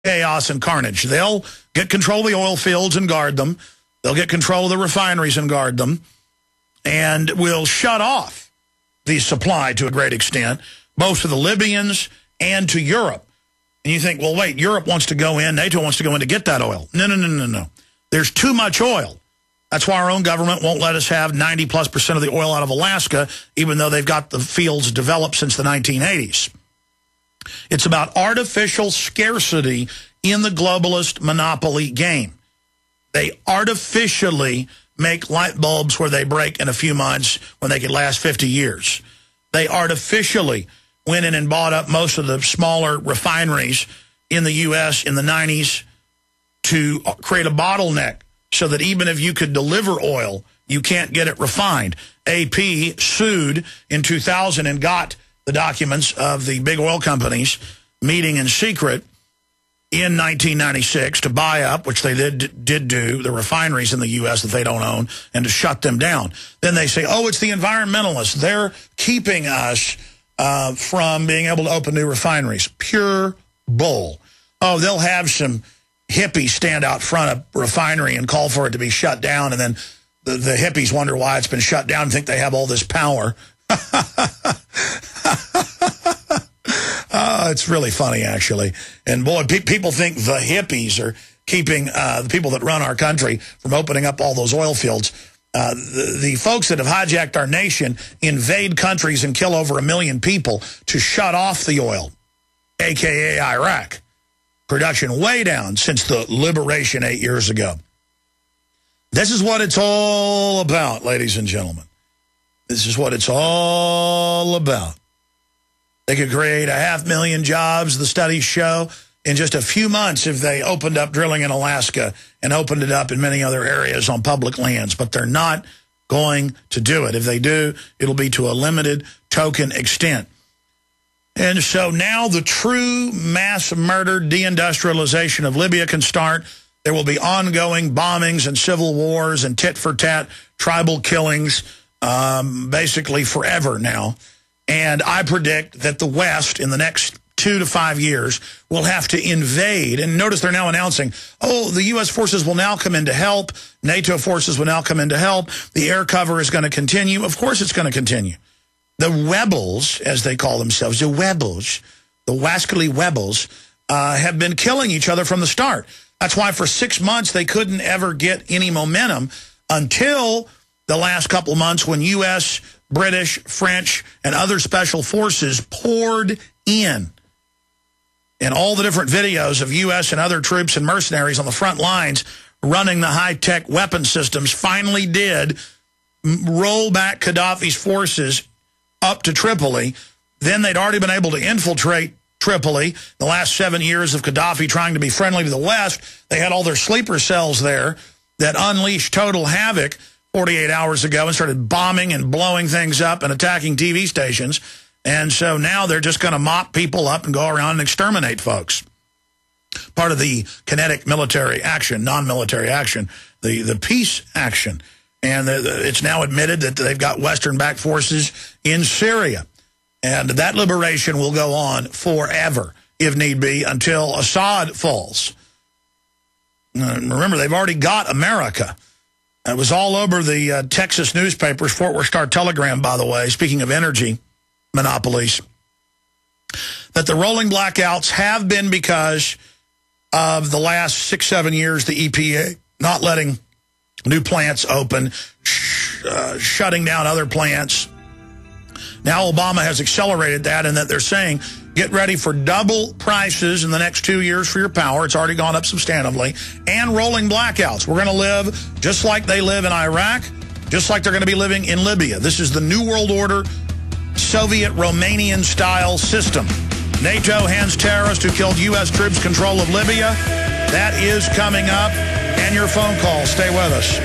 chaos and carnage. They'll get control of the oil fields and guard them. They'll get control of the refineries and guard them. And will shut off the supply to a great extent, both to the Libyans and to Europe. And you think, well, wait, Europe wants to go in, NATO wants to go in to get that oil. No. There's too much oil. That's why our own government won't let us have 90+% of the oil out of Alaska, even though they've got the fields developed since the 1980s. It's about artificial scarcity in the globalist monopoly game. They artificially make light bulbs where they break in a few months when they could last 50 years. They artificially went in and bought up most of the smaller refineries in the U.S. in the 90s to create a bottleneck so that even if you could deliver oil, you can't get it refined. AP sued in 2000 and got the documents of the big oil companies meeting in secret in 1996 to buy up, which they did do, the refineries in the U.S. that they don't own, and to shut them down. Then they say, oh, it's the environmentalists. They're keeping us from being able to open new refineries. Pure bull. Oh, they'll have some hippies stand out front of a refinery and call for it to be shut down, and then the hippies wonder why it's been shut down and think they have all this power. It's really funny, actually. And, boy, people think the hippies are keeping the people that run our country from opening up all those oil fields. The folks that have hijacked our nation invade countries and kill over 1 million people to shut off the oil, a.k.a. Iraq. Production way down since the liberation 8 years ago. This is what it's all about, ladies and gentlemen. This is what it's all about. They could create 500,000 jobs, the studies show, in just a few months if they opened up drilling in Alaska and opened it up in many other areas on public lands. But they're not going to do it. If they do, it'll be to a limited token extent. And so now the true mass murder deindustrialization of Libya can start. There will be ongoing bombings and civil wars and tit-for-tat tribal killings basically forever now. And I predict that the West, in the next 2 to 5 years, will have to invade. And notice they're now announcing, oh, the U.S. forces will now come in to help. NATO forces will now come in to help. The air cover is going to continue. Of course it's going to continue. The rebels, as they call themselves, the rebels, the wascally rebels, have been killing each other from the start. That's why for 6 months they couldn't ever get any momentum until the last couple of months when U.S., British, French, and other special forces poured in. And all the different videos of U.S. and other troops and mercenaries on the front lines running the high-tech weapon systems finally did roll back Gaddafi's forces up to Tripoli. Then they'd already been able to infiltrate Tripoli. The last 7 years of Gaddafi trying to be friendly to the West, they had all their sleeper cells there that unleashed total havoc 48 hours ago and started bombing and blowing things up and attacking TV stations. And so now they're just going to mop people up and go around and exterminate folks. Part of the kinetic military action, non-military action, the peace action. And it's now admitted that they've got Western-backed forces in Syria. And that liberation will go on forever, if need be, until Assad falls. Remember, they've already got America. It was all over the Texas newspapers, Fort Worth Star-Telegram, by the way, speaking of energy monopolies, that the rolling blackouts have been because of the last 6-7 years, the EPA not letting new plants open, shutting down other plants. Now Obama has accelerated that, and that they're saying, get ready for double prices in the next 2 years for your power. It's already gone up substantively. And rolling blackouts. We're going to live just like they live in Iraq, just like they're going to be living in Libya. This is the New World Order, Soviet-Romanian-style system. NATO hands terrorists who killed U.S. troops control of Libya. That is coming up. And your phone call. Stay with us.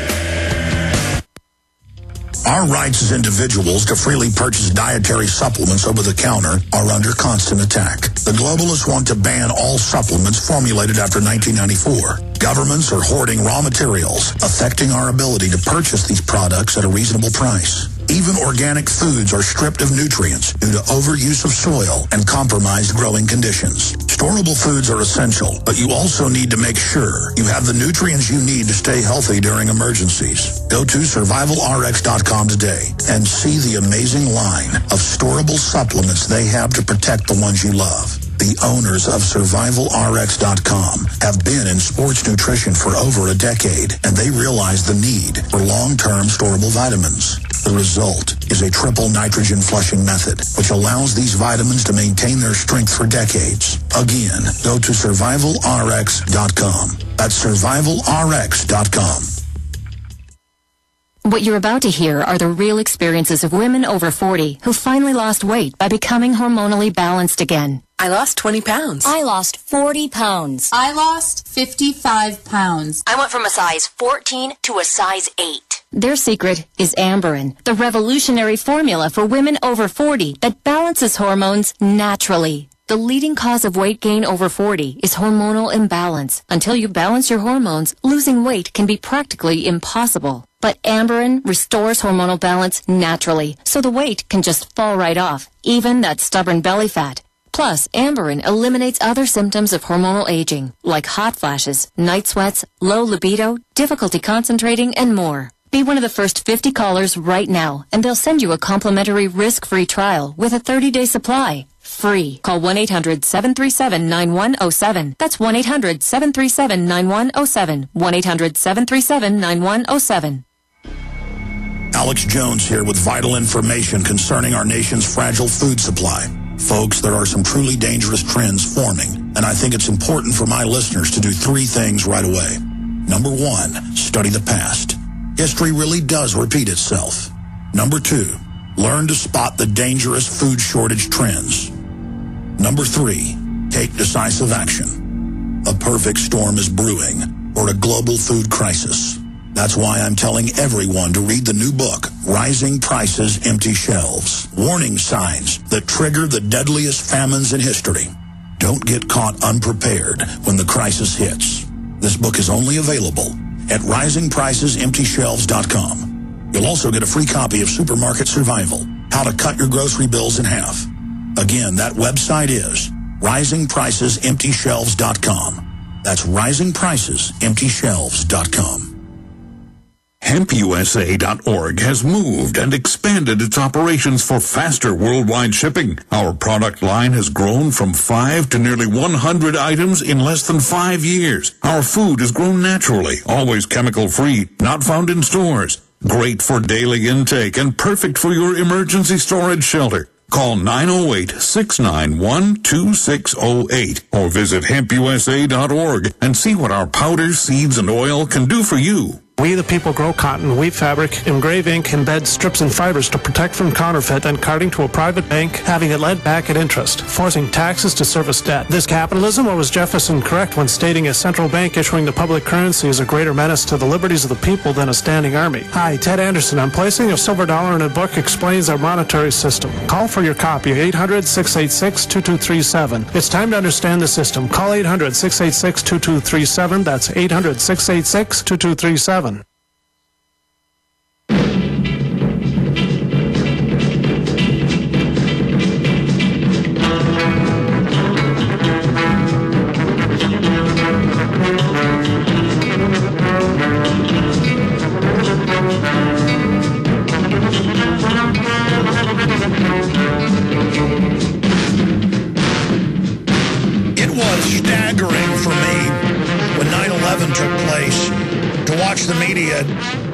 Our rights as individuals to freely purchase dietary supplements over the counter are under constant attack. The globalists want to ban all supplements formulated after 1994. Governments are hoarding raw materials, affecting our ability to purchase these products at a reasonable price. Even organic foods are stripped of nutrients due to overuse of soil and compromised growing conditions. Storable foods are essential, but you also need to make sure you have the nutrients you need to stay healthy during emergencies. Go to survivalrx.com today and see the amazing line of storable supplements they have to protect the ones you love. The owners of survivalrx.com have been in sports nutrition for over a decade, and they realize the need for long-term storable vitamins. The result is a triple nitrogen flushing method, which allows these vitamins to maintain their strength for decades. Again, go to survivalrx.com. That's survivalrx.com. What you're about to hear are the real experiences of women over 40 who finally lost weight by becoming hormonally balanced again. I lost 20 pounds. I lost 40 pounds. I lost 55 pounds. I went from a size 14 to a size 8. Their secret is Amberin, the revolutionary formula for women over 40 that balances hormones naturally. The leading cause of weight gain over 40 is hormonal imbalance. Until you balance your hormones, losing weight can be practically impossible. But Amberin restores hormonal balance naturally, so the weight can just fall right off, even that stubborn belly fat. Plus, Amberin eliminates other symptoms of hormonal aging, like hot flashes, night sweats, low libido, difficulty concentrating, and more. Be one of the first 50 callers right now, and they'll send you a complimentary risk-free trial with a 30-day supply. Free. Call 1-800-737-9107. That's 1-800-737-9107. 1-800-737-9107. Alex Jones here with vital information concerning our nation's fragile food supply. Folks, there are some truly dangerous trends forming, and I think it's important for my listeners to do three things right away. Number one, study the past. History really does repeat itself. Number two, learn to spot the dangerous food shortage trends. Number three, take decisive action. A perfect storm is brewing for a global food crisis. That's why I'm telling everyone to read the new book, Rising Prices, Empty Shelves. Warning signs that trigger the deadliest famines in history. Don't get caught unprepared when the crisis hits. This book is only available at risingpricesemptyshelves.com. You'll also get a free copy of Supermarket Survival, How to Cut Your Grocery Bills in Half. Again, that website is risingpricesemptyshelves.com. That's risingpricesemptyshelves.com. HempUSA.org has moved and expanded its operations for faster worldwide shipping. Our product line has grown from 5 to nearly 100 items in less than 5 years. Our food is grown naturally, always chemical-free, not found in stores. Great for daily intake and perfect for your emergency storage shelter. Call 908-691-2608 or visit HempUSA.org and see what our powders, seeds, and oil can do for you. We the people grow cotton, weave fabric, engrave ink, embed strips and fibers to protect from counterfeit and carting to a private bank, having it lent back at interest, forcing taxes to service debt. This capitalism, or was Jefferson correct when stating a central bank issuing the public currency is a greater menace to the liberties of the people than a standing army? Hi, Ted Anderson. I'm placing a silver dollar in a book explains our monetary system. Call for your copy, 800-686-2237. It's time to understand the system. Call 800-686-2237. That's 800-686-2237.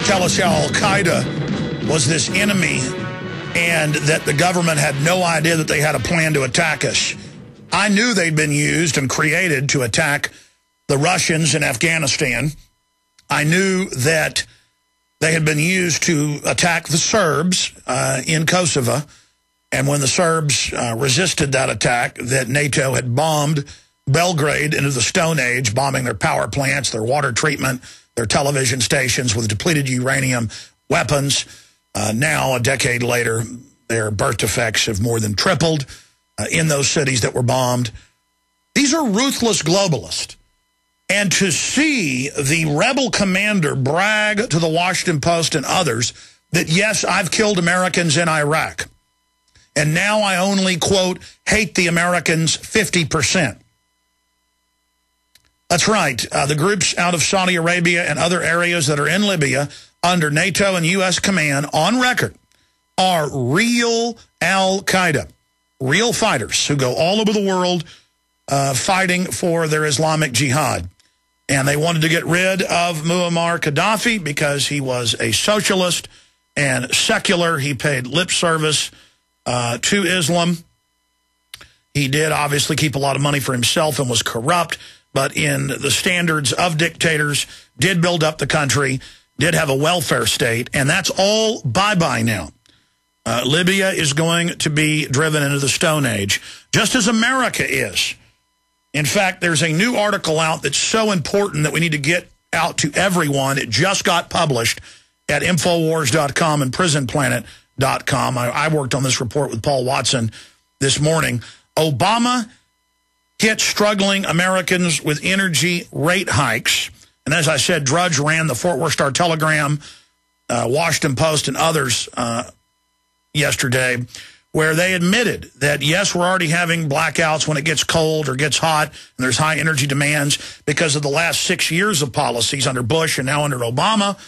Tell us how Al-Qaeda was this enemy and that the government had no idea that they had a plan to attack us. I knew they'd been used and created to attack the Russians in Afghanistan. I knew that they had been used to attack the Serbs in Kosovo. And when the Serbs resisted that attack, that NATO had bombed Belgrade into the Stone Age, bombing their power plants, their water treatment, their television stations with depleted uranium weapons. Now, a decade later, their birth defects have more than tripled in those cities that were bombed. These are ruthless globalists. And to see the rebel commander brag to the Washington Post and others that, yes, I've killed Americans in Iraq, and now I only, quote, hate the Americans 50%. That's right. The groups out of Saudi Arabia and other areas that are in Libya under NATO and U.S. command on record are real Al-Qaeda, real fighters who go all over the world fighting for their Islamic jihad. And they wanted to get rid of Muammar Gaddafi because he was a socialist and secular. He paid lip service to Islam. He did obviously keep a lot of money for himself and was corrupt, but in the standards of dictators, did build up the country, did have a welfare state, and that's all bye-bye now. Libya is going to be driven into the Stone Age, just as America is. In fact, there's a new article out that's so important that we need to get out to everyone. It just got published at Infowars.com and PrisonPlanet.com. I worked on this report with Paul Watson this morning. Obama hit struggling Americans with energy rate hikes. And as I said, Drudge ran the Fort Worth Star-Telegram, Washington Post, and others yesterday, where they admitted that, yes, we're already having blackouts when it gets cold or gets hot, and there's high energy demands because of the last 6 years of policies under Bush and now under Obama.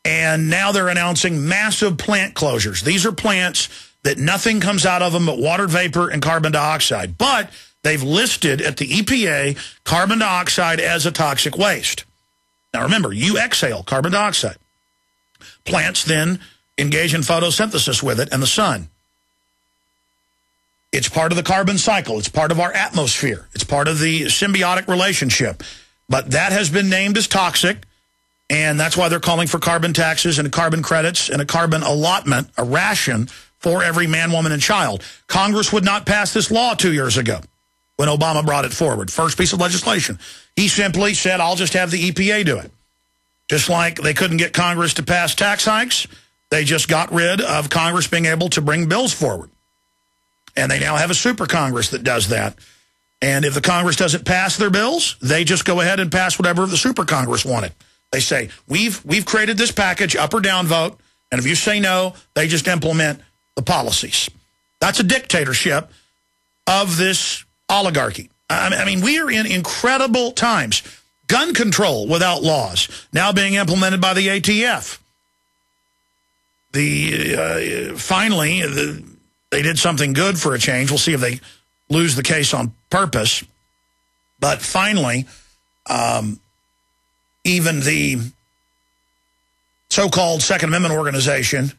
And now they're announcing massive plant closures. These are plants that nothing comes out of them but water vapor and carbon dioxide. But they've listed at the EPA carbon dioxide as a toxic waste. Now remember, you exhale carbon dioxide. Plants then engage in photosynthesis with it and the sun. It's part of the carbon cycle. It's part of our atmosphere. It's part of the symbiotic relationship. But that has been named as toxic, and that's why they're calling for carbon taxes and carbon credits and a carbon allotment, a ration for every man, woman, and child. Congress would not pass this law 2 years ago when Obama brought it forward. First piece of legislation. He simply said, I'll just have the EPA do it. Just like they couldn't get Congress to pass tax hikes, they just got rid of Congress being able to bring bills forward. And they now have a super Congress that does that. And if the Congress doesn't pass their bills, they just go ahead and pass whatever the super Congress wanted. They say, we've created this package, up or down vote, and if you say no, they just implement the policies. That's a dictatorship of this oligarchy. I mean, we are in incredible times. Gun control without laws, now being implemented by the ATF. Finally, they did something good for a change. We'll see if they lose the case on purpose. But finally, even the so-called Second Amendment organization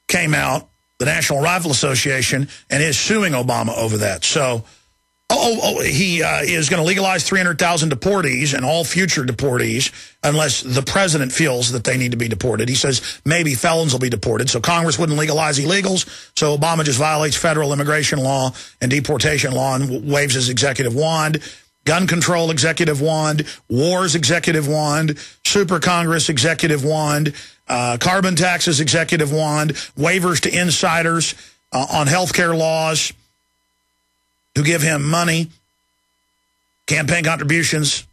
came out, the National Rifle Association, and is suing Obama over that. So, he is going to legalize 300,000 deportees and all future deportees unless the president feels that they need to be deported. He says maybe felons will be deported. So Congress wouldn't legalize illegals. So Obama just violates federal immigration law and deportation law and waves his executive wand. Gun control executive wand, wars executive wand, super Congress executive wand, carbon taxes executive wand, waivers to insiders on health care laws who give him money, campaign contributions,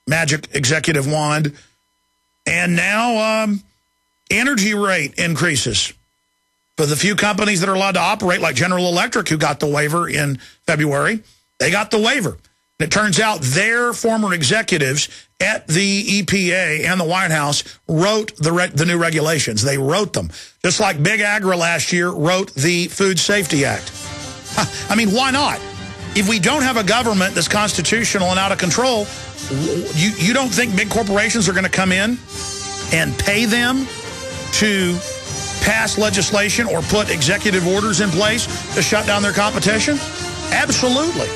magic executive wand, and now energy rate increases for the few companies that are allowed to operate, like General Electric, who got the waiver in February. They got the waiver. And it turns out their former executives at the EPA and the White House wrote the new regulations. They wrote them. Just like Big Agra last year wrote the Food Safety Act. I mean, why not? If we don't have a government that's constitutional and out of control, you don't think big corporations are going to come in and pay them to pass legislation or put executive orders in place to shut down their competition? Absolutely.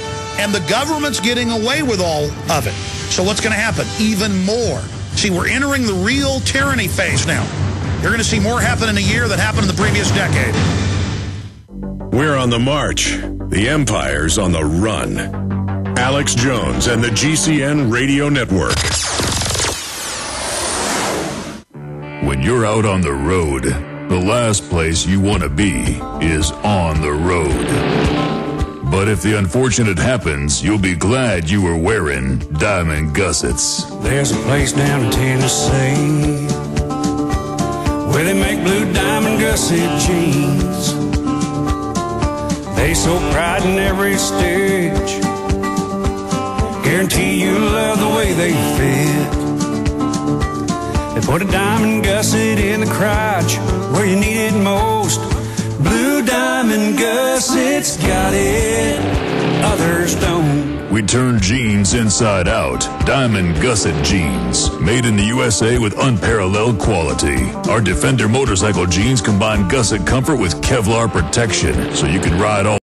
And the government's getting away with all of it. So what's going to happen? Even more. See, we're entering the real tyranny phase now. You're going to see more happen in a year than happened in the previous decade. We're on the march. The empire's on the run. Alex Jones and the GCN Radio Network. When you're out on the road, the last place you want to be is on the road. But if the unfortunate happens, you'll be glad you were wearing diamond gussets. There's a place down in Tennessee where they make blue diamond gusset jeans. They so pride in every stitch, guarantee you love the way they fit. They put a diamond gusset in the crotch where you need it most. Blue diamond gussets got it, others don't. We turn jeans inside out. Diamond gusset jeans. Made in the USA with unparalleled quality. Our Defender motorcycle jeans combine gusset comfort with Kevlar protection, so you can ride all